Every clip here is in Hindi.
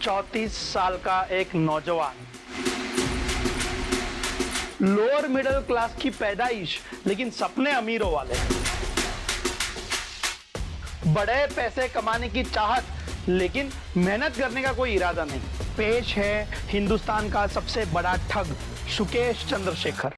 34 साल का एक नौजवान, लोअर मिडिल क्लास की पैदाइश लेकिन सपने अमीरों वाले, बड़े पैसे कमाने की चाहत लेकिन मेहनत करने का कोई इरादा नहीं। पेश है हिंदुस्तान का सबसे बड़ा ठग सुकेश चंद्रशेखर।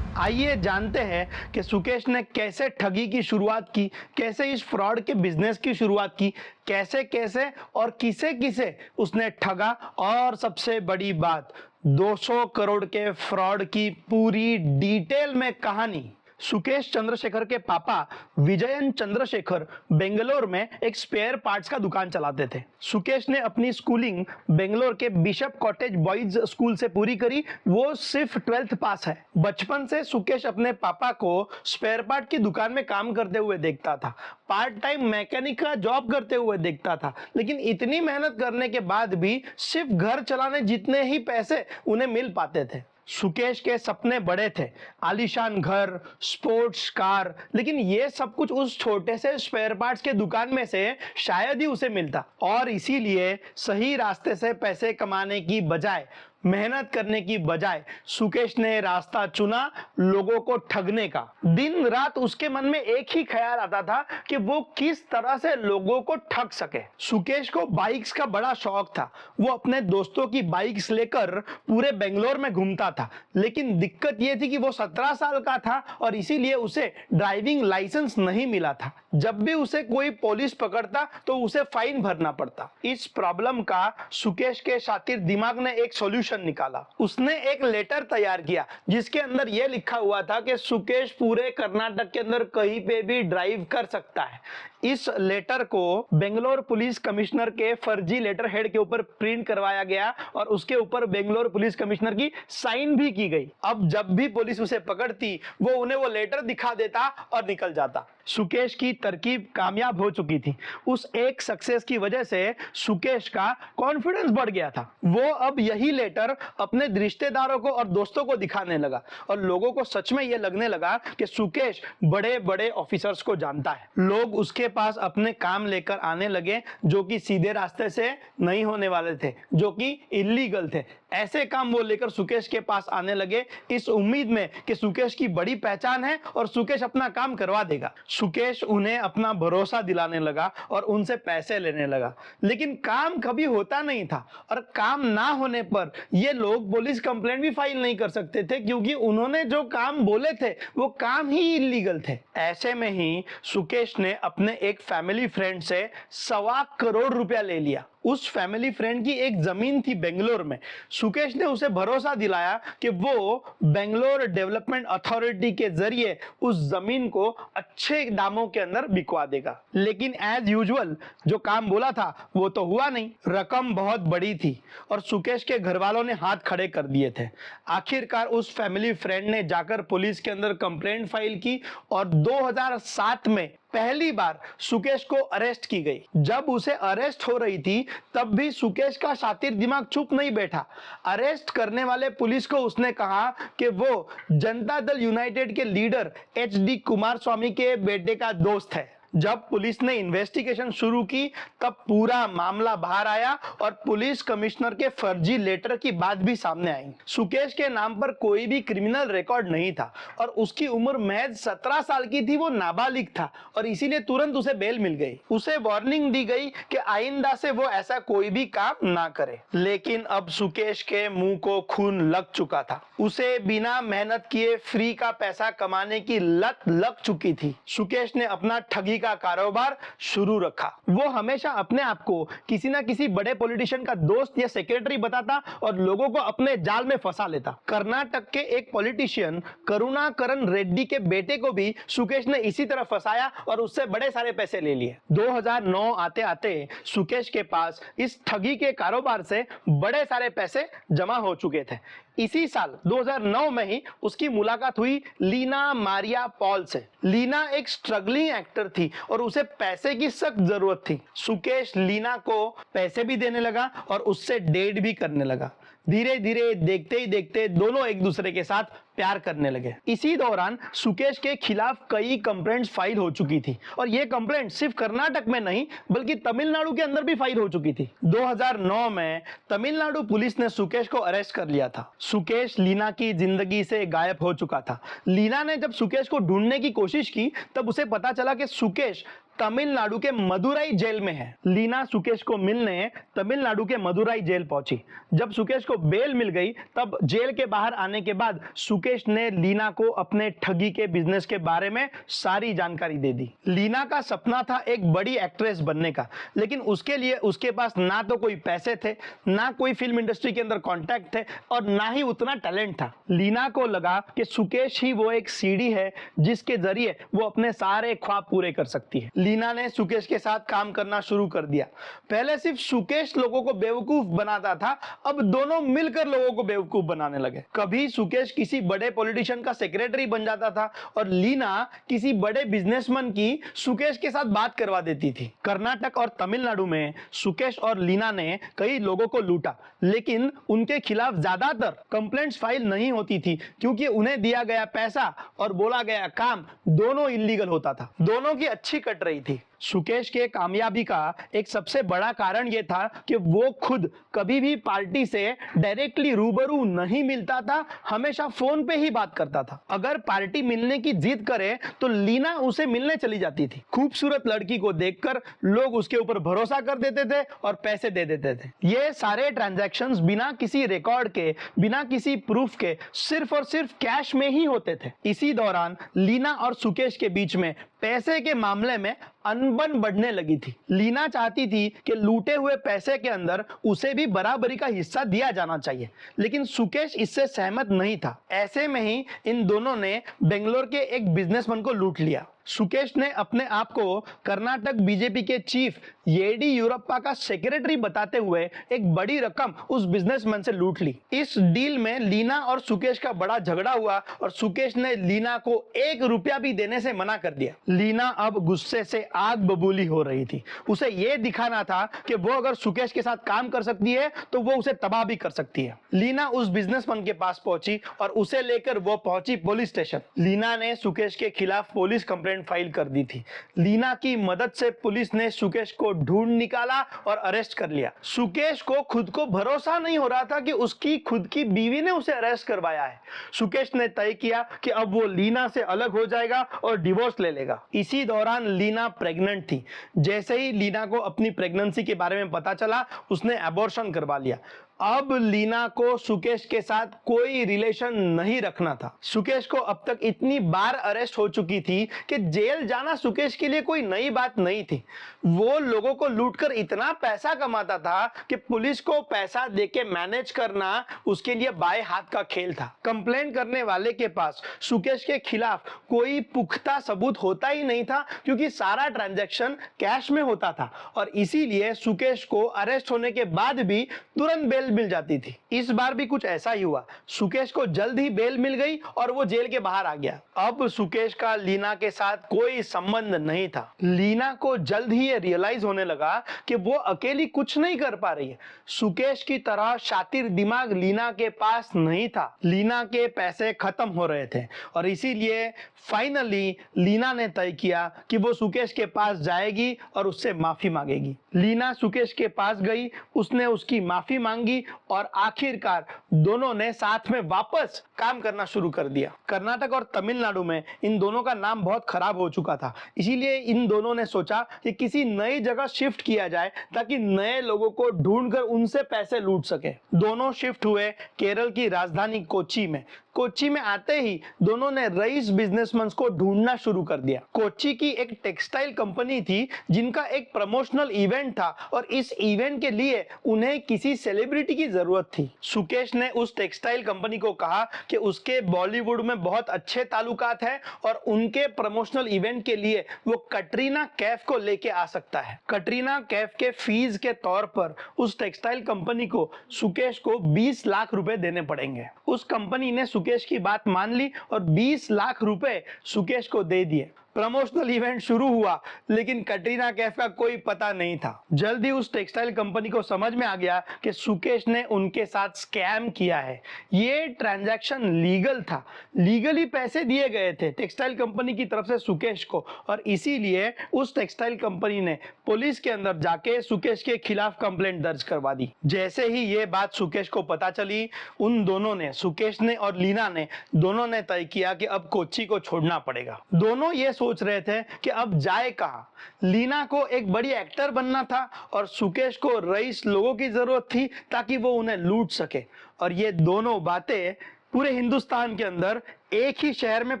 आइए जानते हैं कि सुकेश ने कैसे ठगी की शुरुआत की, कैसे इस फ्रॉड के बिजनेस की शुरुआत की, कैसे कैसे और किसे किसे उसने ठगा, और सबसे बड़ी बात 200 करोड़ के फ्रॉड की पूरी डिटेल में कहानी। सुकेश चंद्रशेखर के पापा विजयन चंद्रशेखर बेंगलोर में एक स्पेयर पार्ट्स का दुकान चलाते थे। सुकेश ने अपनी स्कूलिंग बेंगलोर के बिशप कॉटेज बॉयज स्कूल से पूरी करी। वो सिर्फ 12th पास है। बचपन से सुकेश अपने पापा को स्पेयर पार्ट की दुकान में काम करते हुए देखता था, पार्ट टाइम मैकेनिक का जॉब करते हुए देखता था, लेकिन इतनी मेहनत करने के बाद भी सिर्फ घर चलाने जितने ही पैसे उन्हें मिल पाते थे। सुकेश के सपने बड़े थे, आलीशान घर, स्पोर्ट्स कार, लेकिन ये सब कुछ उस छोटे से स्पेयर पार्ट्स के दुकान में से शायद ही उसे मिलता। और इसीलिए सही रास्ते से पैसे कमाने की बजाय, मेहनत करने की बजाय सुकेश ने रास्ता चुना लोगों को ठगने का। दिन रात उसके मन में एक ही ख्याल आता था कि वो किस तरह से लोगों को ठग सके। सुकेश को बाइक्स का बड़ा शौक था। वो अपने दोस्तों की बाइक्स लेकर पूरे बेंगलोर में घूमता था, लेकिन दिक्कत यह थी कि वो 17 साल का था और इसीलिए उसे ड्राइविंग लाइसेंस नहीं मिला था। जब भी उसे कोई पुलिस पकड़ता तो उसे फाइन भरना पड़ता। इस प्रॉब्लम का सुकेश के शातिर दिमाग ने एक सॉल्यूशन निकाला। उसने एक लेटर तैयार किया जिसके अंदर यह लिखा हुआ था कि सुकेश पूरे कर्नाटक के अंदर कहीं पे भी ड्राइव कर सकता है। इस लेटर को बेंगलोर पुलिस कमिश्नर के फर्जी लेटर हेड के ऊपर प्रिंट करवाया गया और उसके ऊपर बेंगलोर पुलिस कमिश्नर की साइन भी की गई। अब जब भी पुलिस उसे पकड़ती वो उन्हें वो लेटर दिखा देता और निकल जाता। सुकेश की तरकीब कामयाब हो चुकी थी। उस एक सक्सेस की वजह से सुकेश का कॉन्फिडेंस बढ़ गया था। वो अब यही लेटर अपने रिश्तेदारों को और दोस्तों को दिखाने लगा और लोगों को सच में यह लगने लगा कि सुकेश बड़े बड़े ऑफिसर्स को जानता है। लोग उसके पास अपने काम लेकर आने लगे जो कि सीधे रास्ते से नहीं होने वाले थे, जो कि इलीगल थे। ऐसे काम वो लेकर सुकेश के पास आने लगे इस उम्मीद में कि सुकेश की बड़ी पहचान है और सुकेश अपना काम करवा देगा। सुकेश उन्हें अपना भरोसा दिलाने लगा और उनसे पैसे लेने लगा, लेकिन काम कभी होता नहीं था और काम ना होने पर ये लोग पुलिस कंप्लेंट भी फाइल नहीं कर सकते थे क्योंकि उन्होंने जो काम बोले थे वो काम ही इलीगल थे। ऐसे में ही सुकेश ने अपने एक फैमिली फ्रेंड से 1.25 करोड़ रुपया ले लिया। उस फैमिली फ्रेंड की एक जमीन थी बेंगलोर में। सुकेश ने उसे भरोसा दिलाया कि वो बेंगलोर डेवलपमेंट अथॉरिटी के जरिए उस जमीन को अच्छे दामों के अंदर बिकवा देगा। लेकिन एज यूजुअल जो काम बोला था वो तो हुआ नहीं। रकम बहुत बड़ी थी और सुकेश के घर वालों ने हाथ खड़े कर दिए थे। आखिरकार उस फैमिली फ्रेंड ने जाकर पुलिस के अंदर कंप्लेंट फाइल की और 2007 में पहली बार सुकेश को अरेस्ट की गई। जब उसे अरेस्ट हो रही थी तब भी सुकेश का शातिर दिमाग चुप नहीं बैठा। अरेस्ट करने वाले पुलिस को उसने कहा कि वो जनता दल यूनाइटेड के लीडर HD कुमारस्वामी के बेटे का दोस्त है। जब पुलिस ने इन्वेस्टिगेशन शुरू की तब पूरा मामला बाहर आया और पुलिस कमिश्नर के फर्जी लेटर की बात भी सामने आई। सुकेश के नाम पर कोई भी क्रिमिनल रिकॉर्ड नहीं था और उसकी उम्र महज 17 साल की थी। वो नाबालिग था और इसीलिए तुरंत उसे बेल मिल गई। उसे वार्निंग दी गई कि आइंदा से वो ऐसा कोई भी काम ना करे। लेकिन अब सुकेश के मुंह को खून लग चुका था। उसे बिना मेहनत किए फ्री का पैसा कमाने की लत लग चुकी थी। सुकेश ने अपना ठगी का कारोबार शुरू रखा। वो हमेशा अपने आप को किसी ना किसी बड़े पॉलिटिशियन का दोस्त या सेक्रेटरी बताता और लोगों को अपने जाल में फंसा लेता। कर्नाटक के एक पॉलिटिशियन करुणाकरण रेड्डी के बेटे को भी सुकेश ने इसी तरह फंसाया और उससे बड़े सारे पैसे ले लिए। 2009 आते आते सुकेश के पास इस ठगी के कारोबार से बड़े सारे पैसे जमा हो चुके थे। इसी साल 2009 में ही उसकी मुलाकात हुई लीना मारिया पॉल से। लीना एक स्ट्रगलिंग एक्टर थी और उसे पैसे की सख्त जरूरत थी। सुकेश लीना को पैसे भी देने लगा और उससे डेट भी करने लगा। धीरे धीरे देखते ही देखते दोनों एक दूसरे के साथ प्यार करने लगे। इसी दौरान सुकेश के खिलाफ कई कंप्लेंट्स फाइल हो चुकी थी और ये कंप्लेंट सिर्फ कर्नाटक में नहीं बल्कि तमिलनाडु के अंदर भी फाइल हो चुकी थी। 2009 में तमिलनाडु पुलिस ने सुकेश को अरेस्ट कर लिया था। सुकेश लीना की जिंदगी से गायब हो चुका था। लीना ने जब सुकेश को ढूंढने की कोशिश की तब उसे पता चला कि सुकेश तमिलनाडु के मदुराई जेल में है। लीना सुकेश को मिलने तमिलनाडु के मदुराई जेल पहुंची। जब सुकेश को बेल मिल गई तब जेल के बाहर आने के बाद सुकेश ने लीना को अपने ठगी के बिजनेस के बारे में सारी जानकारी दे दी। लीना का सपना था एक बड़ी एक्ट्रेस बनने का, लेकिन उसके लिए उसके पास ना तो कोई पैसे थे, ना कोई फिल्म इंडस्ट्री के अंदर कॉन्टैक्ट थे और ना ही उतना टैलेंट था। लीना को लगा कि सुकेश ही वो एक सीढ़ी है जिसके जरिए वो अपने सारे ख्वाब पूरे कर सकती है। लीना ने सुकेश के साथ काम करना शुरू कर दिया। पहले सिर्फ सुकेश लोगों को बेवकूफ बनाता था, अब दोनों मिलकर लोगों को बेवकूफ बनाने लगे। कभी सुकेश किसी बड़े पॉलिटिशियन का सेक्रेटरी बन जाता था और लीना किसी बड़े बिजनेसमैन की सुकेश के साथ बात करवा देती थी। कर्नाटक और तमिलनाडु में सुकेश और लीना ने कई लोगों को लूटा, लेकिन उनके खिलाफ ज्यादातर कंप्लेंट्स फाइल नहीं होती थी क्योंकि उन्हें दिया गया पैसा और बोला गया काम दोनों इलीगल होता था। दोनों की अच्छी कट रही थी। सुकेश के कामयाबी का एक सबसे बड़ा कारण यह था कि वो खुद कभी भी पार्टी से डायरेक्टली रूबरू नहीं मिलता था, हमेशा फोन पे ही बात करता था। अगर पार्टी मिलने की जिद करे तो लीना उसे मिलने चली जाती थी। खूबसूरत लड़की को देखकर लोग उसके ऊपर भरोसा कर देते थे और पैसे दे देते थे। ये सारे ट्रांजैक्शंस बिना किसी रिकॉर्ड के, बिना किसी प्रूफ के, सिर्फ और सिर्फ कैश में ही होते थे। इसी दौरान लीना और सुकेश के बीच में पैसे के मामले में अनबन बढ़ने लगी थी। लीना चाहती थी कि लूटे हुए पैसे के अंदर उसे भी बराबरी का हिस्सा दिया जाना चाहिए, लेकिन सुकेश इससे सहमत नहीं था। ऐसे में ही इन दोनों ने बेंगलोर के एक बिजनेसमैन को लूट लिया। सुकेश ने अपने आप को कर्नाटक बीजेपी के चीफ येडियुरप्पा का सेक्रेटरी बताते हुए एक बड़ी रकम उस बिजनेसमैन से लूट ली। इस डील में लीना और सुकेश का बड़ा झगड़ा हुआ और सुकेश ने लीना को 1 रुपया भी देने से मना कर दिया। लीना अब गुस्से से आग बबूली हो रही थी। उसे यह दिखाना था कि वो अगर सुकेश के साथ काम कर सकती है तो वो उसे तबाह भी कर सकती है। लीना उस बिजनेसमैन के पास पहुंची और उसे लेकर वो पहुंची पुलिस स्टेशन। लीना ने सुकेश के खिलाफ पुलिस कंप्लेंट फाइल कर दी थी। लीना की मदद से पुलिस ने सुकेश को ढूंढ निकाला और अरेस्ट कर लिया। सुकेश को खुद को भरोसा नहीं हो रहा था कि उसकी खुद की बीवी ने उसे अरेस्ट करवाया है। सुकेश ने तय किया कि अब वो लीना से अलग हो जाएगा और डिवोर्स ले लेगा। इसी दौरान लीना प्रेग्नेंट थी। जैसे ही लीना को अपनी प्रेगनेंसी के बारे में पता चला, उसने अबॉर्शन करवा लिया। अब लीना को सुकेश के साथ कोई रिलेशन नहीं रखना था। सुकेश को अब तक इतनी बार अरेस्ट हो चुकी थी कि जेल जाना सुकेश के लिए कोई नई बात नहीं थी। वो लोगों को लूटकर इतना पैसा कमाता था कि पुलिस को पैसा देके मैनेज करना उसके लिए बाएं हाथ का खेल था। कंप्लेंट करने वाले के पास सुकेश के खिलाफ कोई पुख्ता सबूत होता ही नहीं था क्योंकि सारा ट्रांजैक्शन कैश में होता था और इसीलिए सुकेश को अरेस्ट होने के बाद भी तुरंत बेल मिल जाती थी। इस बार भी कुछ ऐसा ही हुआ। सुकेश को जल्द ही बेल मिल गई और वो जेल के बाहर आ गया। अब सुकेश का लीना के साथ कोई संबंध नहीं था। लीना को जल्द ही ये रियलाइज होने लगा कि वो अकेली कुछ नहीं कर पा रही है। सुकेश की तरह शातिर दिमाग लीना के पास नहीं था। लीना के पैसे खत्म हो रहे थे और इसीलिए फाइनली लीना ने तय किया कि वो सुकेश के पास जाएगी और उससे माफी मांगेगी। लीना सुकेश के पास गई, उसने उसकी माफी मांगी और आखिरकार दोनों ने साथ में वापस काम करना शुरू कर दिया। कर्नाटक और तमिलनाडु में इन दोनों का नाम बहुत खराब हो चुका था, इसीलिए इन दोनों ने सोचा कि किसी नई जगह शिफ्ट किया जाए ताकि नए लोगों को ढूंढकर उनसे पैसे लूट सके। दोनों शिफ्ट हुए केरल की राजधानी कोच्चि में। कोच्चि में आते ही दोनों ने रईस बिजनेसमैन को ढूंढना शुरू कर दिया। कोच्चि की एक टेक्सटाइल कंपनी थी जिनका एक प्रमोशनल इवेंट था और इस इवेंट के लिए उन्हें किसी सेलिब्रिटी की जरूरत थी। सुकेश ने उस टेक्सटाइल कंपनी को कहा कि उसके बॉलीवुड में बहुत अच्छे ताल्लुकात हैं और उनके प्रमोशनल इवेंट के लिए वो कटरीना कैफ को लेके आ सकता है। कटरीना कैफ के फीस के तौर पर उस टेक्सटाइल कंपनी को सुकेश को 20 लाख रुपए देने पड़ेंगे। उस कंपनी ने सुकेश की बात मान ली और 20 लाख रुपए सुकेश को दे दिए। प्रमोशनल इवेंट शुरू हुआ, लेकिन कटरीना कैफ का कोई पता नहीं था। जल्दी उस टेक्सटाइल कंपनी को समझ में आ गया कि सुकेश ने उनके साथ स्कैम किया है। ये ट्रांजैक्शन लीगल था, लीगली पैसे दिए गए थे टेक्सटाइल कंपनी की तरफ से सुकेश को, और इसीलिए उस टेक्सटाइल कंपनी ने पुलिस के अंदर जाके सुकेश के खिलाफ कंप्लेंट दर्ज करवा दी। जैसे ही ये बात सुकेश को पता चली, उन दोनों ने, सुकेश ने और लीना ने, दोनों ने तय किया कि अब कोच्चि को छोड़ना पड़ेगा। दोनों ये सोच रहे थे कि अब जाए कहां। लीना को एक बड़ी एक्टर बनना था और सुकेश को रईस लोगों की जरूरत थी ताकि वो उन्हें लूट सके, और ये दोनों बातें पूरे हिंदुस्तान के अंदर एक ही शहर में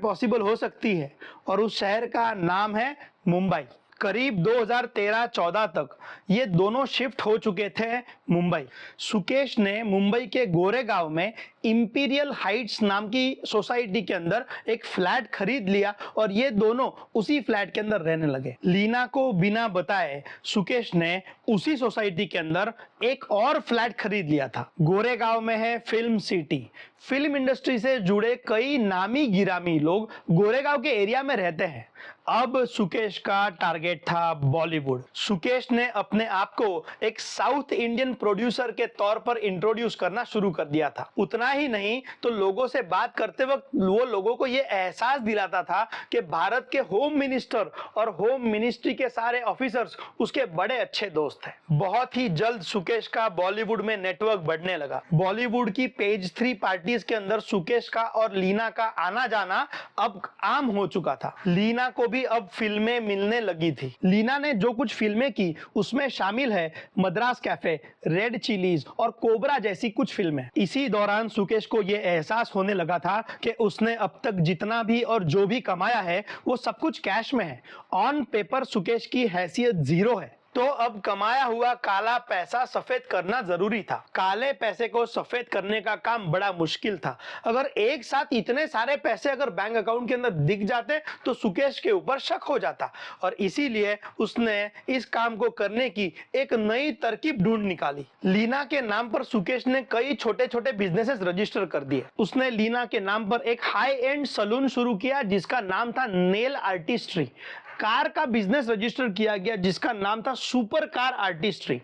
पॉसिबल हो सकती है, और उस शहर का नाम है मुंबई। करीब 2013-14 तक ये दोनों शिफ्ट हो चुके थे मुंबई। सुकेश ने मुंबई के गोरेगांव में इंपीरियल हाइट्स नाम की सोसाइटी के अंदर एक फ्लैट खरीद लिया, और ये दोनों उसी फ्लैट के अंदर रहने लगे। लीना को बिना बताए सुकेश ने उसी सोसाइटी के अंदर एक और फ्लैट खरीद लिया था। गोरेगांव में है फिल्म सिटी। फिल्म इंडस्ट्री से जुड़े कई नामी गिरामी लोग गोरेगांव के एरिया में रहते हैं। अब सुकेश का टारगेट था बॉलीवुड। सुकेश ने अपने आप को एक साउथ इंडियन प्रोड्यूसर के तौर पर इंट्रोड्यूस करना शुरू कर दिया था। उतना ही नहीं तो लोगों से बात करते वक्त वो लोगों को यह एहसास दिलाता था कि भारत के होम मिनिस्टर और होम मिनिस्ट्री के सारे ऑफिसर्स उसके बड़े अच्छे दोस्त हैं। बहुत ही जल्द सुकेश का बॉलीवुड में नेटवर्क बढ़ने लगा। बॉलीवुड की पेज 3 पार्टीज के अंदर सुकेश का और लीना का आना जाना अब आम हो चुका था। लीना को भी अब फिल्में मिलने लगी थी। लीना ने जो कुछ फिल्में की उसमें शामिल है मद्रास कैफे, रेड चिलीज और कोबरा जैसी कुछ फिल्में। इसी दौरान सुकेश को यह एहसास होने लगा था कि उसने अब तक जितना भी और जो भी कमाया है वो सब कुछ कैश में है। ऑन पेपर सुकेश की हैसियत 0 है। तो अब कमाया हुआ काला पैसा सफेद करना जरूरी था। काले पैसे को सफेद करने का काम बड़ा मुश्किल था। अगर एक साथ इतने सारे पैसे अगर बैंक अकाउंट के अंदर दिख जाते तो सुकेश के ऊपर शक हो जाता, और इसीलिए उसने इस काम को करने की एक नई तरकीब ढूंढ निकाली। लीना के नाम पर सुकेश ने कई छोटे छोटे बिजनेसेस रजिस्टर कर दिए। उसने लीना के नाम पर एक हाई एंड सलून शुरू किया जिसका नाम था नेल आर्टिस्ट्री। कार का बिजनेस रजिस्टर किया गया जिसका नाम था super car artistry.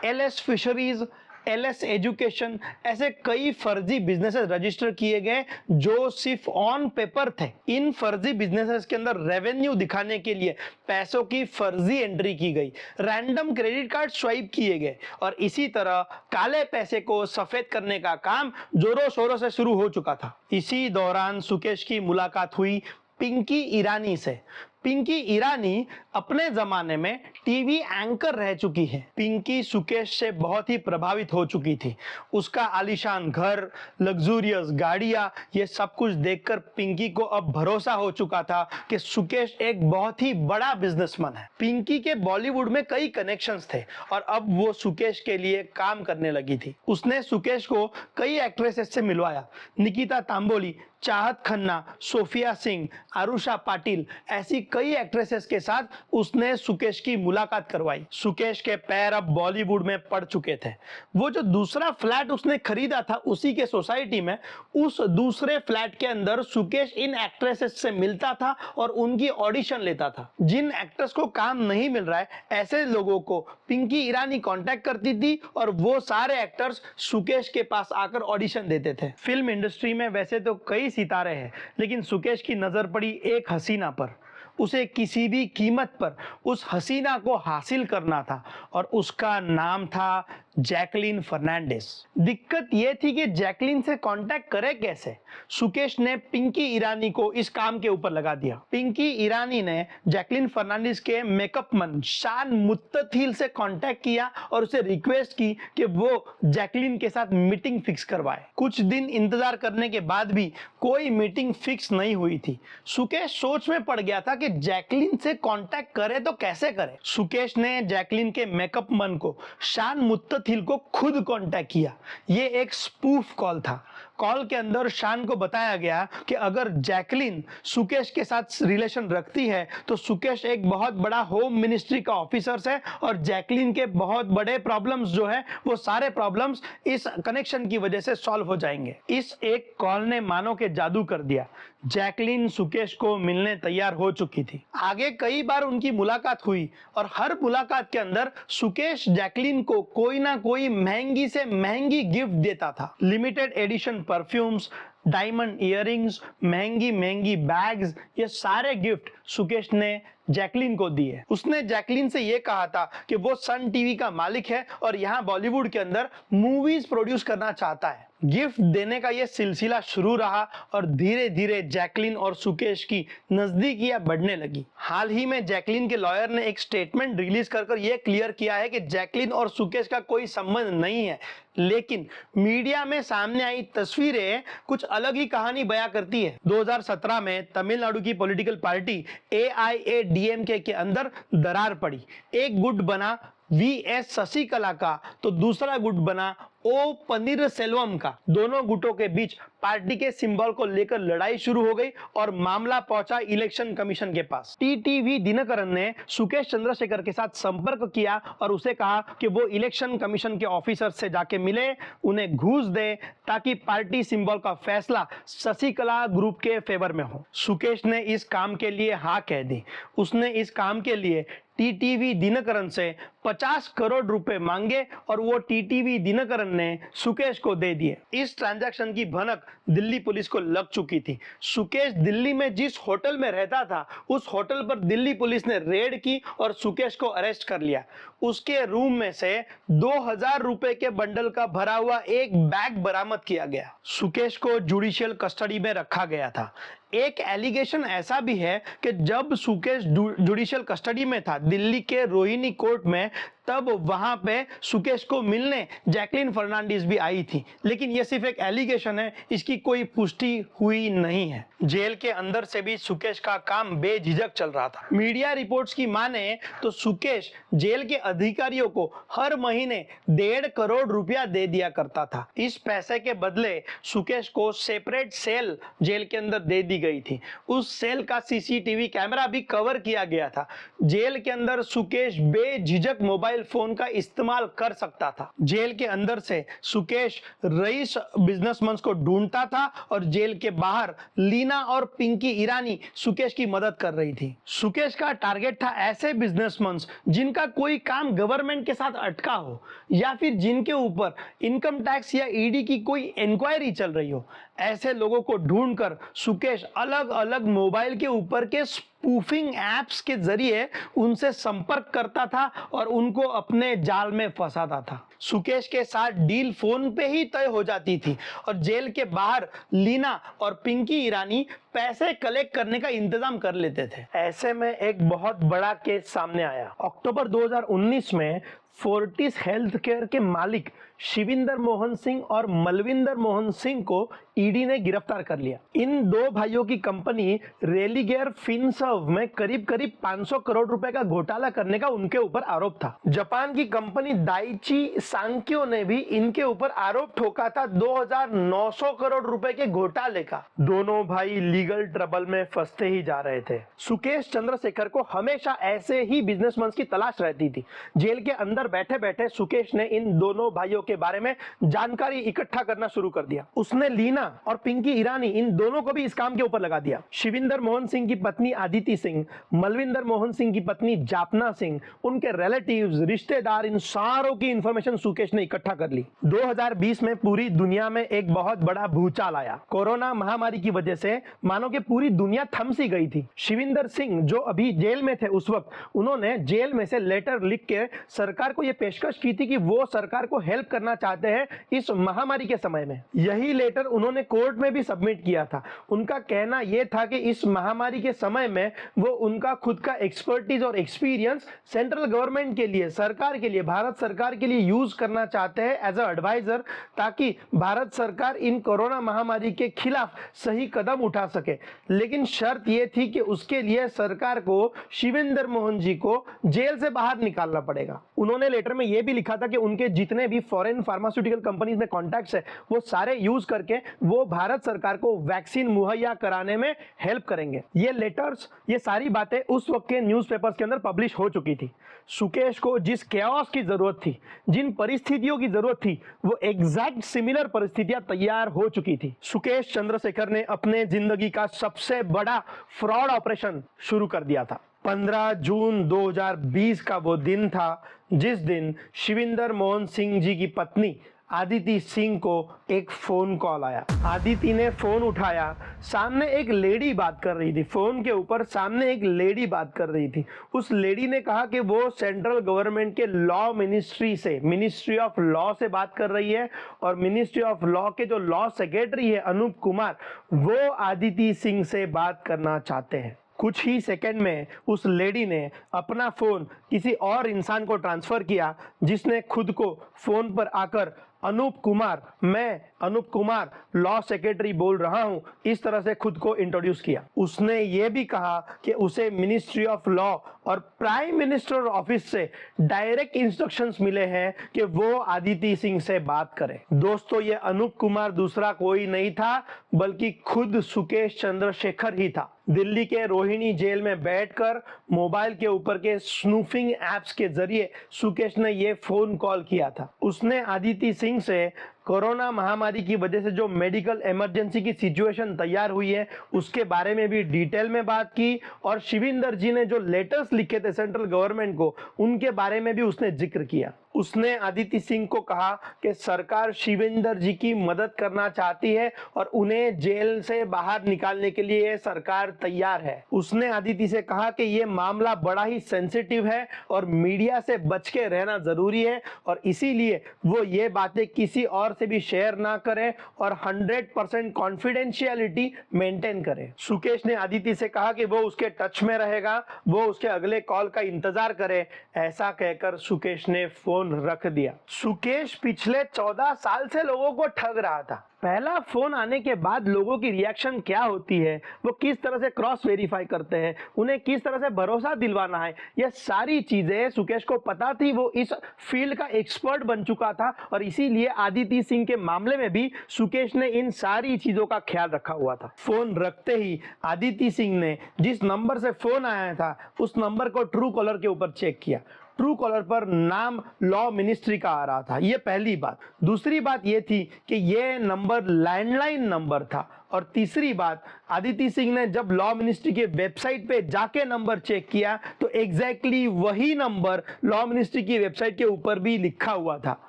LS fisheries, LS education, ऐसे कई फर्जी बिजनेसेस रजिस्टर किए गए जो सिर्फ ऑन पेपर थे। इन फर्जी बिजनेसेस के अंदर रेवेन्यू दिखाने के लिए पैसों की फर्जी एंट्री की गई, रैंडम क्रेडिट कार्ड स्वाइप किए गए, और इसी तरह काले पैसे को सफेद करने का काम जोरों शोरों से शुरू हो चुका था। इसी दौरान सुकेश की मुलाकात हुई पिंकी ईरानी से। पिंकी ईरानी अपने जमाने में टीवी एंकर रह चुकी है। पिंकी सुकेश से बहुत ही प्रभावित हो चुकी थी। उसका आलीशान घर, लग्जूरियस गाड़ियां, ये सब कुछ देखकर पिंकी को अब भरोसा हो चुका था कि सुकेश एक बहुत ही बड़ा बिजनेसमैन है। पिंकी के बॉलीवुड में कई कनेक्शंस थे और अब वो सुकेश के लिए काम करने लगी थी। उसने सुकेश को कई एक्ट्रेसेस से मिलवाया। निकिता तांबोली, चाहत खन्ना, सोफिया सिंह, आरुषा पाटिल, ऐसी कई एक्ट्रेसेस के साथ उसने सुकेश की मुलाकात करवाई। सुकेश के पैर अब बॉलीवुड में पड़ चुके थे। वो जो दूसरा फ्लैट उसने खरीदा था उसी के सोसाइटी में, उस दूसरे फ्लैट के अंदर सुकेश इन एक्ट्रेसेस से मिलता था और उनकी ऑडिशन लेता था। जिन एक्ट्रेस को काम नहीं मिल रहा है ऐसे लोगों को पिंकी ईरानी कांटेक्ट करती थी और वो सारे एक्टर्स सुकेश के पास आकर ऑडिशन देते थे। फिल्म इंडस्ट्री में वैसे तो कई सितारे हैं, लेकिन सुकेश की नजर पड़ी एक हसीना पर। उसे किसी भी कीमत पर उस हसीना को हासिल करना था और उसका नाम था जैकलीन फर्नांडिस। दिक्कत यह थी कि जैकलीन से कांटेक्ट करे कैसे। सुकेश ने पिंकी ईरानी को इस काम के ऊपर लगा दिया। पिंकी ईरानी ने जैकलीन फर्नांडिस के मेकअप मैन शान मुत्तथिल से कांटेक्ट किया और उसे रिक्वेस्ट की कि वो जैकलीन के साथ मीटिंग फिक्स करवाए। कुछ दिन इंतजार करने के बाद भी कोई मीटिंग फिक्स नहीं हुई थी। सुकेश सोच में पड़ गया था कि जैकलीन से कांटेक्ट करे तो कैसे करे। सुकेश ने जैकलीन के मेकअप मैन को शान मुत्तथिल को खुद कांटेक्ट किया। ये एक स्पूफ कॉल था। कॉल के अंदर शान को बताया गया कि अगर जैकलीन सुकेश के साथ रिलेशन रखती है तो सुकेश एक बहुत बड़ा होम मिनिस्ट्री का ऑफिसर है और जैकलीन के बहुत बड़े प्रॉब्लम्स जो है वो सारे प्रॉब्लम्स इस कनेक्शन की वजह से सॉल्व हो जाएंगे। इस एक कॉल ने मानो के जादू कर दिया। जैकलीन सुकेश को मिलने तैयार हो चुकी थी। आगे कई बार उनकी मुलाकात हुई और हर मुलाकात के अंदर सुकेश जैकलीन को कोई ना कोई महंगी से महंगी गिफ्ट देता था। Limited edition perfumes, diamond earrings, महंगी महंगी बैग्स, ये सारे गिफ्ट सुकेश ने जैकलीन को दिए। उसने जैकलीन से ये कहा था कि वो सन टीवी का मालिक है और यहाँ बॉलीवुड के अंदर मूवीज प्रोड्यूस करना चाहता है। गिफ्ट देने का ये सिलसिला शुरू रहा और धीरे धीरे जैकलीन और सुकेश की नजदीकियां बढ़ने लगी। हाल ही में जैकलीन के लॉयर ने एक स्टेटमेंट रिलीज कर ये क्लियर किया है कि जैकलीन और सुकेश का कोई संबंध नहीं है, लेकिन मीडिया में सामने आई तस्वीरें कुछ अलग ही कहानी बयां करती है। 2017 में तमिलनाडु की पॉलिटिकल पार्टी AIADMK के अंदर दरार पड़ी। एक गुट बना VS शशिकला का तो दूसरा गुट बना O पनीरसेल्वम का। दोनों गुटों के बीच पार्टी के सिंबल को लेकर लड़ाई शुरू हो गई और मामला पहुंचा इलेक्शन कमीशन के पास। TTV दिनकरन ने सुकेश चंद्रशेखर के साथ संपर्क किया और उसे कहा कि वो इलेक्शन कमीशन के ऑफिसर से जाके मिले, उन्हें घूस दे ताकि पार्टी सिंबल का फैसला शशिकला ग्रुप के फेवर में हो। सुकेश ने इस काम के लिए हाँ कह दी। उसने इस काम के लिए TTV दिनकरन से 50 करोड़ रुपए मांगे और वो TTV दिनकरन ने सुकेश को दे दिए। इस ट्रांजैक्शन की भनक दिल्ली पुलिस को लग चुकी थी। सुकेश दिल्ली में जिस होटल में रहता था उस होटल पर दिल्ली पुलिस ने रेड की और सुकेश को अरेस्ट कर लिया। उसके रूम में से 2000 रुपए के बंडल का भरा हुआ एक बैग बरामद किया गया। सुकेश को जुडिशियल कस्टडी में रखा गया था। एक एलिगेशन ऐसा भी है कि जब सुकेश जुडिशियल कस्टडी में था दिल्ली के रोहिणी कोर्ट में, तब वहां पे सुकेश को मिलने जैकलीन फर्नांडिस भी आई थी, लेकिन यह सिर्फ एक एलिगेशन है, इसकी कोई पुष्टि हुई नहीं है। जेल के अंदर से भी सुकेश का काम बेझिझक चल रहा था। मीडिया रिपोर्ट्स की माने तो सुकेश जेल के अधिकारियों को हर महीने 1.5 करोड़ रुपया दे दिया करता था। इस पैसे के बदले सुकेश को सेपरेट सेल जेल के अंदर दे दी गई थी। उस सेल का CCTV कैमरा भी कवर किया गया था। जेल के अंदर सुकेश बेझिझक मोबाइल फोन का इस्तेमाल कर सकता था। जेल के अंदर से सुकेश रईस बिजनेसमैन को ढूंढता था और जेल के बाहर लीना और पिंकी ईरानी सुकेश की मदद कर रही थी। सुकेश का टारगेट था ऐसे बिजनेसमैन जिनका कोई काम गवर्नमेंट के साथ अटका हो या फिर जिनके ऊपर इनकम टैक्स या ED की कोई इंक्वायरी चल रही हो। ऐसे लोगों को ढूंढकर सुकेश अलग अलग मोबाइल के ऊपर के स्पूफिंग एप्स के जरिए उनसे संपर्क करता था और उनको अपने जाल में फंसाता था। सुकेश के साथ डील फोन पे ही तय हो जाती थी और जेल के बाहर लीना और पिंकी ईरानी पैसे कलेक्ट करने का इंतजाम कर लेते थे। ऐसे में एक बहुत बड़ा केस सामने आया। अक्टूबर 2019 में फोर्टिस हेल्थ केयर के मालिक शिविंदर मोहन सिंह और मलविंदर मोहन सिंह को ED ने गिरफ्तार कर लिया। इन दो भाइयों की कंपनी रेलिगेयर फिनसर्व में करीब 500 करोड़ रुपए का घोटाला करने का उनके ऊपर आरोप था। जापान की कंपनी दाइची सांक्यो ने भी इनके ऊपर आरोप ठोका था 2900 करोड़ रुपए के घोटाले का। दोनों भाई लीगल ट्रबल में फंसते ही जा रहे थे। सुकेश चंद्रशेखर को हमेशा ऐसे ही बिजनेसमैन की तलाश रहती थी। जेल के अंदर बैठे बैठे सुकेश ने इन दोनों भाइयों के बारे में जानकारी इकट्ठा करना शुरू कर दिया। उसने लीना और पिंकी ईरानी इन दोनों को भी इस काम के ऊपर लगा दिया। शिविंदर मोहन सिंह की पत्नी आदिति सिंह, मलविंदर मोहन सिंह की पत्नी जापना सिंह, उनके रिलेटिव्स, रिश्तेदार, इन सारों की इंफॉर्मेशन सुकेश ने इकट्ठा कर ली। 2020 में पूरी दुनिया में एक बहुत बड़ा भूचाल आया। कोरोना महामारी की वजह से मानो कि पूरी दुनिया थम सी गई थी। शिविंदर सिंह जो अभी जेल में थे उस वक्त, उन्होंने जेल में से लेटर लिख के सरकार को यह पेशकश की थी कि वो सरकार को हेल्प करना चाहते हैं इस महामारी के समय में। यही लेटर उन्होंने कोर्ट में भी सबमिट किया था। उनका कहना यह था कि इस महामारी के समय में वो उनका खुद का एक्सपर्टीज और एक्सपीरियंस सेंट्रल गवर्नमेंट के लिए, सरकार के लिए, भारत सरकार के लिए यूज यूज करना चाहते हैं एज अ एडवाइजर, ताकि भारत सरकार इन कोरोना महामारी के खिलाफ सही कदम उठा सके। लेकिन शर्त यह थी कि उसके लिए सरकार को शिवेंद्र मोहन जी को जेल से बाहर निकालना पड़ेगा। उन्होंने लेटर में यह भी लिखा था कि उनके जितने भी फॉरेन फार्मास्यूटिकल कंपनीज में कॉन्टैक्ट्स है वो सारे यूज करके वो भारत सरकार को वैक्सीन मुहैया कराने में हेल्प करेंगे। ये लेटर्स, ये सारी बातें उस वक्त के न्यूज़पेपर्स के अंदर पब्लिश हो चुकी थी। सुकेश को जिस कैओस की जरूरत थी, जिन परिस्थितियों की जरूरत थी, वो एग्जैक्ट सिमिलर परिस्थितियां तैयार हो चुकी थी। सुकेश चंद्रशेखर ने अपने जिंदगी का सबसे बड़ा फ्रॉड ऑपरेशन शुरू कर दिया था। 15 जून 2020 का वो दिन था जिस दिन शिवेंद्र मोहन सिंह जी की पत्नी आदिति सिंह को एक फोन कॉल आया। आदिति ने फोन उठाया, सामने एक लेडी बात कर रही थी। फोन के ऊपर सामने एक लेडी बात कर रही थी। उस लेडी ने कहा कि वो सेंट्रल गवर्नमेंट के लॉ मिनिस्ट्री से, मिनिस्ट्री ऑफ लॉ से बात कर रही है, और मिनिस्ट्री ऑफ लॉ के जो लॉ सेक्रेटरी है अनूप कुमार, वो आदिति सिंह से बात करना चाहते हैं। कुछ ही सेकंड में उस लेडी ने अपना फोन किसी और इंसान को ट्रांसफर किया, जिसने खुद को फोन पर आकर अनूप कुमार, मैं अनूप कुमार लॉ सेक्रेटरी बोल रहा हूं, इस तरह से खुद को इंट्रोड्यूस किया। उसने ये भी कहा कि उसे मिनिस्ट्री ऑफ लॉ और प्राइम मिनिस्टर ऑफिस से डायरेक्ट इंस्ट्रक्शंस मिले हैं कि वो आदिति सिंह से बात करें। दोस्तों, ये अनूप कुमार दूसरा कोई नहीं था बल्कि खुद सुकेश चंद्रशेखर ही था। दिल्ली के रोहिणी जेल में बैठकर मोबाइल के ऊपर के स्नूफिंग एप्स के जरिए सुकेश ने ये फोन कॉल किया था। उसने आदिति सिंह से कोरोना महामारी की वजह से जो मेडिकल इमरजेंसी की सिचुएशन तैयार हुई है उसके बारे में भी डिटेल में बात की, और शिवेंद्र जी ने जो लेटर्स लिखे थे सेंट्रल गवर्नमेंट को, उनके बारे में भी उसने जिक्र किया। उसने आदिति सिंह को कहा कि सरकार शिवेंद्र जी की मदद करना चाहती है और उन्हें जेल से बाहर निकालने के लिए सरकार तैयार है। उसने आदिति से कहा कि ये मामला बड़ा ही सेंसिटिव है और मीडिया से बच के रहना जरूरी है, और इसीलिए वो ये बातें किसी और से भी शेयर ना करें और 100% कॉन्फिडेंशियलिटी मेंटेन करें। सुकेश ने आदिति से कहा कि वो उसके टच में रहेगा, वो उसके अगले कॉल का इंतजार करे। ऐसा कहकर सुकेश ने फोन रख दिया। सुकेश पिछले 14 साल से लोगों को ठग रहा था। पहला फोन आने के बाद लोगों की रिएक्शन क्या होती है, वो किस तरह से क्रॉस वेरीफाई करते हैं, उन्हें किस तरह से भरोसा दिलवाना है, ये सारी चीजें सुकेश को पता थी। वो इस फील्ड का एक्सपर्ट बन चुका था, और इसीलिए आदिति सिंह के मामले में भी सुकेश ने इन सारी चीजों का ख्याल रखा हुआ था। फोन रखते ही आदिति सिंह ने जिस नंबर से फोन आया था उस नंबर को ट्रू कॉलर के ऊपर चेक किया। ट्रू कॉलर पर नाम लॉ मिनिस्ट्री का आ रहा था, ये पहली बात। दूसरी बात ये थी कि ये नंबर लैंडलाइन नंबर था, और तीसरी बात, आदिति सिंह ने जब लॉ मिनिस्ट्री के वेबसाइट पे जाके नंबर चेक किया तो एग्जैक्टली वही नंबर लॉ मिनिस्ट्री की वेबसाइट के ऊपर भी लिखा हुआ था।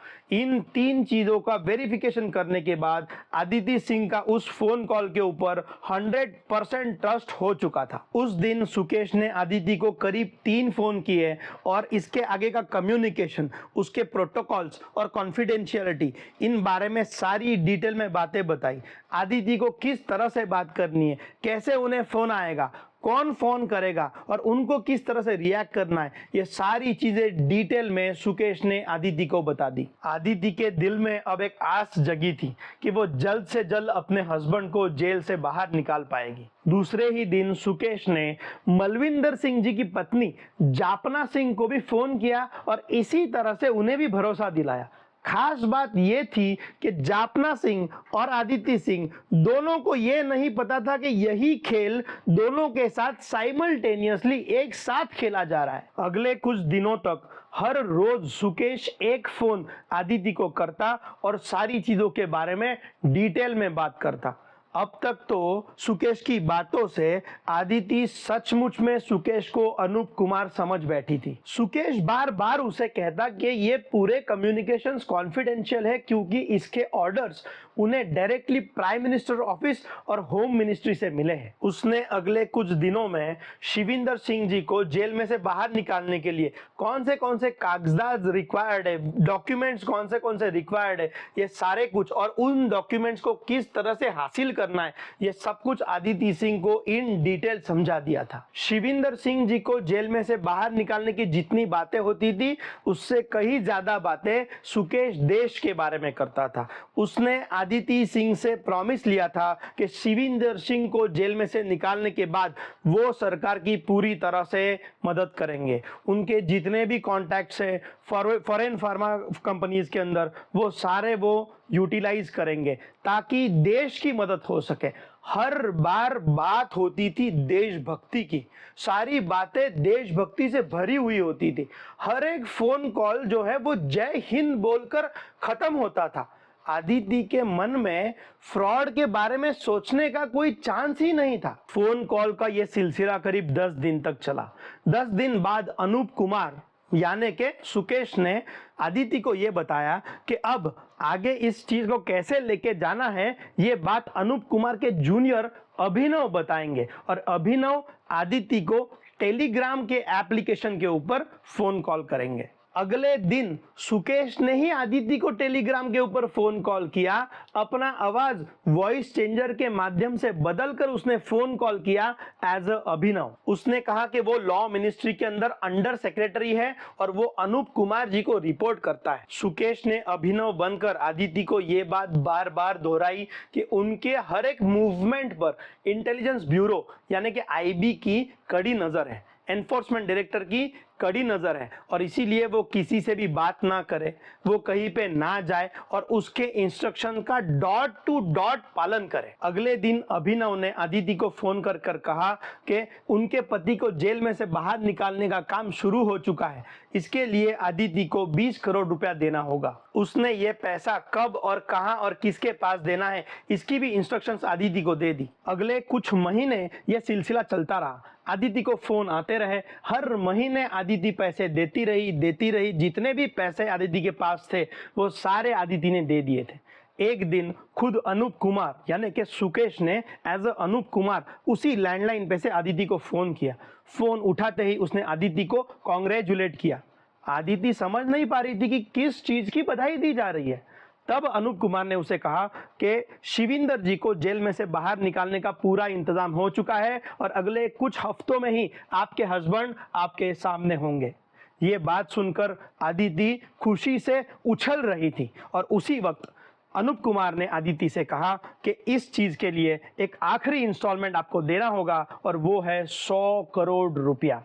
इन तीन चीजों का वेरिफिकेशन करने के बाद आदिति सिंह का उस फोन कॉल के ऊपर 100% ट्रस्ट हो चुका था। उस दिन सुकेश ने आदिति को करीब 3 फोन किए, और इसके आगे का कम्युनिकेशन, उसके प्रोटोकॉल्स और कॉन्फिडेंशियलिटी, इन बारे में सारी डिटेल में बातें बताई। आदिति को किस तरह से बात करनी है, कैसे उन्हें फोन आएगा, कौन फोन करेगा, और उनको किस तरह से रिएक्ट करना है, ये सारी चीजें डिटेल में सुकेश ने आदिति को बता दी। आदिति के दिल में अब एक आस जगी थी कि वो जल्द से जल्द अपने हस्बैंड को जेल से बाहर निकाल पाएगी। दूसरे ही दिन सुकेश ने मलविंदर सिंह जी की पत्नी जापना सिंह को भी फोन किया और इसी तरह से उन्हें भी भरोसा दिलाया। खास बात यह थी कि जापना सिंह और आदिति सिंह दोनों को यह नहीं पता था कि यही खेल दोनों के साथ साइमल्टेनियसली एक साथ खेला जा रहा है। अगले कुछ दिनों तक हर रोज सुकेश एक फोन आदिति को करता और सारी चीजों के बारे में डिटेल में बात करता। अब तक तो सुकेश की बातों से आदिति सचमुच में सुकेश को अनूप कुमार समझ बैठी थी। सुकेश बार बार उसे कहता कि ये पूरे कम्युनिकेशंस कॉन्फिडेंशियल है क्योंकि इसके ऑर्डर्स उन्हें डायरेक्टली प्राइम मिनिस्टर ऑफिस और होम मिनिस्ट्री से मिले हैं। उसने अगले कुछ दिनों में शिविंदर सिंह जी को जेल में से बाहर निकालने के लिए कौन से कागजात रिक्वायर्ड है, डॉक्यूमेंट्स कौन से रिक्वायर्ड है, ये सारे कुछ और उन डॉक्यूमेंट्स को किस तरह से हासिल करना है, ये सब कुछ आदिति सिंह को इन डिटेल समझा दिया था। शिविंदर सिंह जी को जेल में से बाहर निकालने की जितनी बातें होती थी उससे कहीं ज्यादा बातें सुकेश देश के बारे में करता था। उसने आदिति सिंह से प्रॉमिस लिया था कि शिविंदर सिंह को जेल में से निकालने के बाद वो सरकार की पूरी तरह से मदद करेंगे। उनके जितने भी कॉन्टैक्ट्स है फॉरेन फार्मा कंपनीज के अंदर वो सारे वो यूटिलाइज करेंगे ताकि देश की मदद हो सके। हर बार बात होती थी देशभक्ति की, सारी बातें देशभक्ति से भरी हुई होती थी। हर एक फोन कॉल जो है वो जय हिंद बोलकर खत्म होता था। आदिति के मन में फ्रॉड के बारे में सोचने का कोई चांस ही नहीं था। फोन कॉल का यह सिलसिला करीब 10 दिन तक चला। 10 दिन बाद अनूप कुमार यानी के सुकेश ने आदिति को यह बताया कि अब आगे इस चीज को कैसे लेके जाना है, ये बात अनूप कुमार के जूनियर अभिनव बताएंगे। और अभिनव आदिति को टेलीग्राम के एप्लीकेशन के ऊपर फोन कॉल करेंगे। अगले दिन सुकेश ने ही आदिति को टेलीग्राम के ऊपर फोन कॉल किया। अपना आवाज वॉइस चेंजर के माध्यम से बदलकर उसने फोन कॉल किया एज अ अभिनव। उसने कहा कि वो लॉ मिनिस्ट्री के अंदर अंडर सेक्रेटरी है और वो अनूप कुमार जी को रिपोर्ट करता है। सुकेश ने अभिनव बनकर आदिति को ये बात बार बार दोहराई कि उनके हर एक मूवमेंट पर इंटेलिजेंस ब्यूरो यानी कि आईबी की कड़ी नजर है, एनफोर्समेंट डायरेक्टर की कड़ी नजर है और इसीलिए वो किसी से भी बात ना करे, वो कहीं पे ना जाए और उसके इंस्ट्रक्शन का डॉट टू डॉट पालन करे। अगले दिन अभिनव ने आदिति को फोन कर कहा कि उनके पति को जेल में से बाहर निकालने का काम शुरू हो चुका है, इसके लिए आदिति को 20 करोड़ रुपया देना होगा। उसने ये पैसा कब और कहां और किसके पास देना है इसकी भी इंस्ट्रक्शंस आदिति को दे दी। अगले कुछ महीने यह सिलसिला चलता रहा। आदिति को फोन आते रहे, हर महीने आदिति पैसे देती रही। जितने भी पैसे आदिति के पास थे वो सारे आदिति ने दे दिए थे। एक दिन खुद अनूप कुमार यानी कि सुकेश ने एज अ अनूप कुमार उसी लैंडलाइन पे से आदिति को फोन किया। फोन उठाते ही उसने आदिति को कॉन्ग्रेचुलेट किया। आदिति समझ नहीं पा रही थी कि किस चीज की बधाई दी जा रही है। तब अनूप कुमार ने उसे कहा कि शिविंदर जी को जेल में से बाहर निकालने का पूरा इंतजाम हो चुका है और अगले कुछ हफ्तों में ही आपके हस्बैंड आपके सामने होंगे। ये बात सुनकर आदिति खुशी से उछल रही थी और उसी वक्त अनूप कुमार ने आदिति से कहा कि इस चीज के लिए एक आखिरी इंस्टॉलमेंट आपको देना होगा और वो है 100 करोड़ रुपया।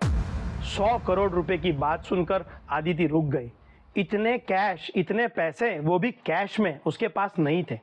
100 करोड़ रुपए की बात सुनकर आदिति रुक गई। इतने कैश, इतने पैसे, वो भी कैश में उसके पास नहीं थे।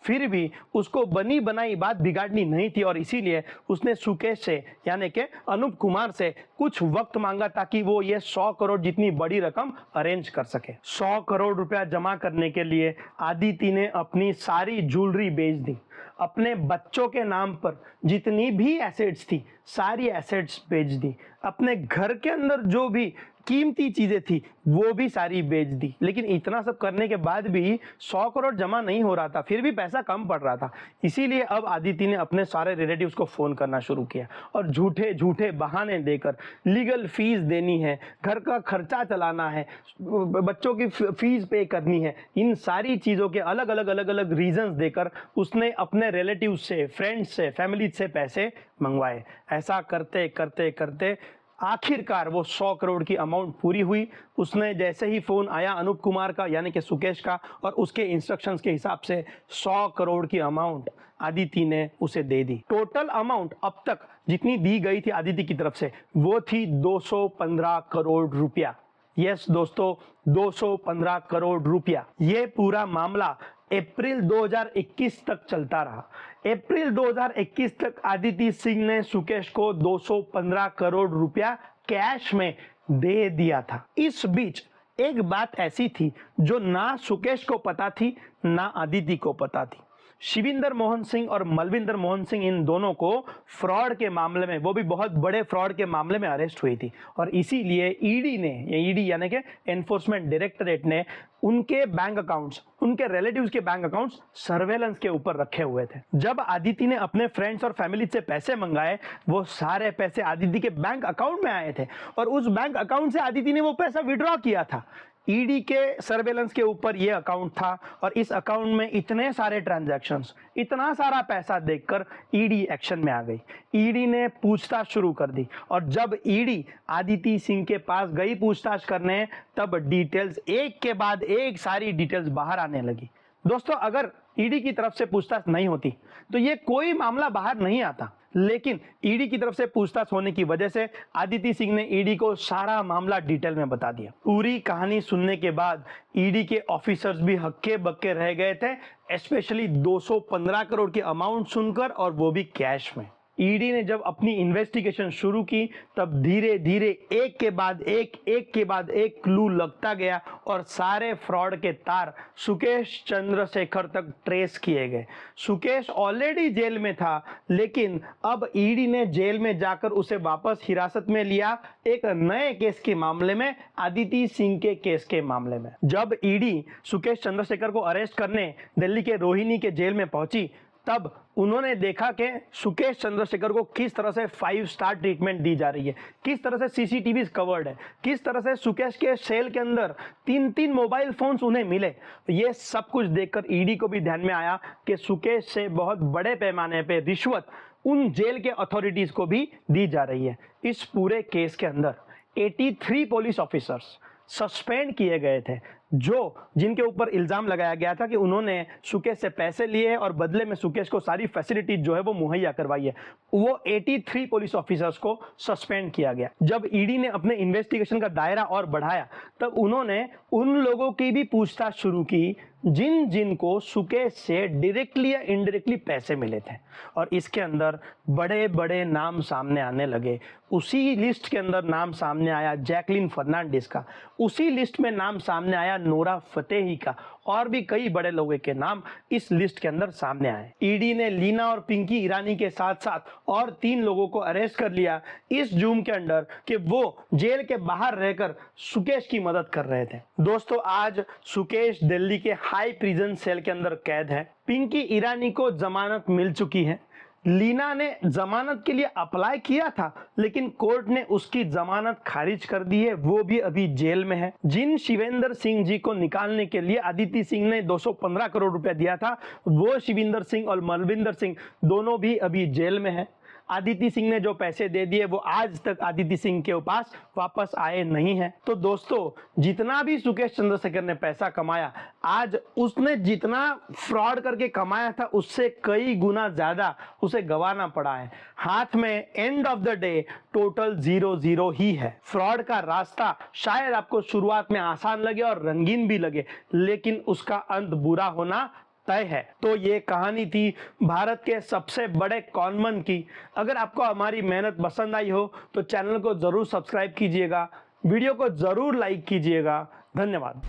फिर भी उसको बनी बनाई बात बिगाड़नी नहीं थी और इसीलिए उसने सुकेश से यानी कि अनूप कुमार से कुछ वक्त मांगा ताकि वो ये 100 करोड़ जितनी बड़ी रकम अरेंज कर सके। 100 करोड़ रुपया जमा करने के लिए आदिति ने अपनी सारी ज्वेलरी बेच दी। अपने बच्चों के नाम पर जितनी भी एसेट्स थी सारी एसेट्स बेच दी। अपने घर के अंदर जो भी कीमती चीजें थी वो भी सारी बेच दी। लेकिन इतना सब करने के बाद भी 100 करोड़ जमा नहीं हो रहा था, फिर भी पैसा कम पड़ रहा था। इसीलिए अब आदिति ने अपने सारे रिलेटिव्स को फोन करना शुरू किया और झूठे झूठे बहाने देकर लीगल फीस देनी है, घर का खर्चा चलाना है, बच्चों की फीस पे करनी है, इन सारी चीजों के अलग अलग रीजंस देकर उसने अपने रिलेटिव से, फ्रेंड्स से, फैमिली से पैसे मंगवाए। ऐसा करते करते करते आखिरकार वो 100 करोड़ की अमाउंट पूरी हुई। उसने जैसे ही फोन आया अनूप कुमार का यानी कि सुकेश का और उसके इंस्ट्रक्शंस के हिसाब से 100 करोड़ की अमाउंट आदिति ने उसे दे दी। टोटल अमाउंट अब तक जितनी दी गई थी आदिति की तरफ से वो थी 215 करोड़ रुपया। यस दोस्तों, 215 करोड़ रुपया। ये पूरा मामला अप्रैल 2021 तक चलता रहा। अप्रैल 2021 तक आदिति सिंह ने सुकेश को 215 करोड़ रुपया कैश में दे दिया था। इस बीच एक बात ऐसी थी जो ना सुकेश को पता थी ना आदिति को पता थी। शिविंदर मोहन सिंह और मलविंदर मोहन सिंह, इन दोनों को फ्रॉड के मामले में, वो भी बहुत बड़े फ्रॉड के मामले में अरेस्ट हुई थी और इसीलिए ईडी ने, ईडी यानी कि एनफोर्समेंट डायरेक्टरेट ने उनके बैंक अकाउंट्स, उनके रिलेटिव्स के बैंक अकाउंट्स सर्वेलेंस के ऊपर रखे हुए थे। जब आदिति ने अपने फ्रेंड्स और फैमिली से पैसे मंगाए, वो सारे पैसे आदिति के बैंक अकाउंट में आए थे और उस बैंक अकाउंट से आदिति ने वो पैसा विड्रॉ किया था। ईडी के सर्वेलेंस के ऊपर ये अकाउंट था और इस अकाउंट में इतने सारे ट्रांजैक्शंस, इतना सारा पैसा देखकर ईडी एक्शन में आ गई। ईडी ने पूछताछ शुरू कर दी और जब ईडी आदिति सिंह के पास गई पूछताछ करने, तब डिटेल्स एक के बाद एक सारी डिटेल्स बाहर आने लगी। दोस्तों, अगर ईडी की तरफ से पूछताछ नहीं होती तो ये कोई मामला बाहर नहीं आता, लेकिन ईडी की तरफ से पूछताछ होने की वजह से आदिति सिंह ने ईडी को सारा मामला डिटेल में बता दिया। पूरी कहानी सुनने के बाद ईडी के ऑफिसर्स भी हक्के बक्के रह गए थे, स्पेशली 215 करोड़ की अमाउंट सुनकर, और वो भी कैश में। ईडी ने जब अपनी इन्वेस्टिगेशन शुरू की, तब धीरे धीरे एक के बाद एक क्लू लगता गया और सारे फ्रॉड के तार सुकेश चंद्रशेखर तक ट्रेस किए गए। सुकेश ऑलरेडी जेल में था, लेकिन अब ईडी ने जेल में जाकर उसे वापस हिरासत में लिया, एक नए केस के मामले में, आदिति सिंह के केस के मामले में। जब ईडी सुकेश चंद्रशेखर को अरेस्ट करने दिल्ली के रोहिणी के जेल में पहुंची, तब उन्होंने देखा कि सुकेश चंद्रशेखर को किस तरह से 5 स्टार ट्रीटमेंट दी जा रही है, किस तरह से सीसीटीवी कवर्ड है, किस तरह से सुकेश के सेल के अंदर 3-3 मोबाइल फोन्स उन्हें मिले। ये सब कुछ देखकर ईडी को भी ध्यान में आया कि सुकेश से बहुत बड़े पैमाने पे रिश्वत उन जेल के अथॉरिटीज को भी दी जा रही है। इस पूरे केस के अंदर 83 पुलिस ऑफिसर्स सस्पेंड किए गए थे, जिनके ऊपर इल्जाम लगाया गया था कि उन्होंने सुकेश से पैसे लिए और बदले में सुकेश को सारी फैसिलिटीज जो है वो मुहैया करवाई है। वो 83 पुलिस ऑफिसर्स को सस्पेंड किया गया। जब ईडी ने अपने इन्वेस्टिगेशन का दायरा और बढ़ाया, तब उन्होंने उन लोगों की भी पूछताछ शुरू की जिन को सुकेश से डायरेक्टली या इनडायरेक्टली पैसे मिले थे, और इसके अंदर बड़े बड़े नाम सामने आने लगे। उसी लिस्ट के अंदर नाम सामने आया जैकलिन फर्नांडिस का, उसी लिस्ट में नाम सामने आया नोरा फतेही का, और भी कई बड़े लोगों के नाम इस लिस्ट के अंदर सामने आए। ईडी ने लीना और पिंकी ईरानी के साथ साथ और 3 लोगों को अरेस्ट कर लिया इस जुर्म के अंदर कि वो जेल के बाहर रहकर सुकेश की मदद कर रहे थे। दोस्तों, आज सुकेश दिल्ली के हाई प्रिजन सेल के अंदर कैद है। पिंकी ईरानी को जमानत मिल चुकी है। लीना ने जमानत के लिए अप्लाई किया था, लेकिन कोर्ट ने उसकी जमानत खारिज कर दी है, वो भी अभी जेल में है। जिन शिवेंद्र सिंह जी को निकालने के लिए आदिति सिंह ने 215 करोड़ रुपए दिया था, वो शिविंदर सिंह और मलविंदर सिंह दोनों भी अभी जेल में है। आदिति सिंह ने जो पैसे दे दिए वो आज तक आदिति सिंह के पास वापस आए नहीं हैं। तो दोस्तों, जितना भी सुकेश चंद्रशेखर ने पैसा कमाया, आज उसने जितना फ्रॉड करके कमाया था उससे कई गुना ज्यादा उसे गंवाना पड़ा है। हाथ में end of the day total 0-0 ही है। फ्रॉड का रास्ता शायद आपको शुरुआत में आसान लगे और रंगीन भी लगे, लेकिन उसका अंत बुरा होना तय है। तो ये कहानी थी भारत के सबसे बड़े कॉनमैन की। अगर आपको हमारी मेहनत पसंद आई हो तो चैनल को जरूर सब्सक्राइब कीजिएगा, वीडियो को जरूर लाइक कीजिएगा। धन्यवाद।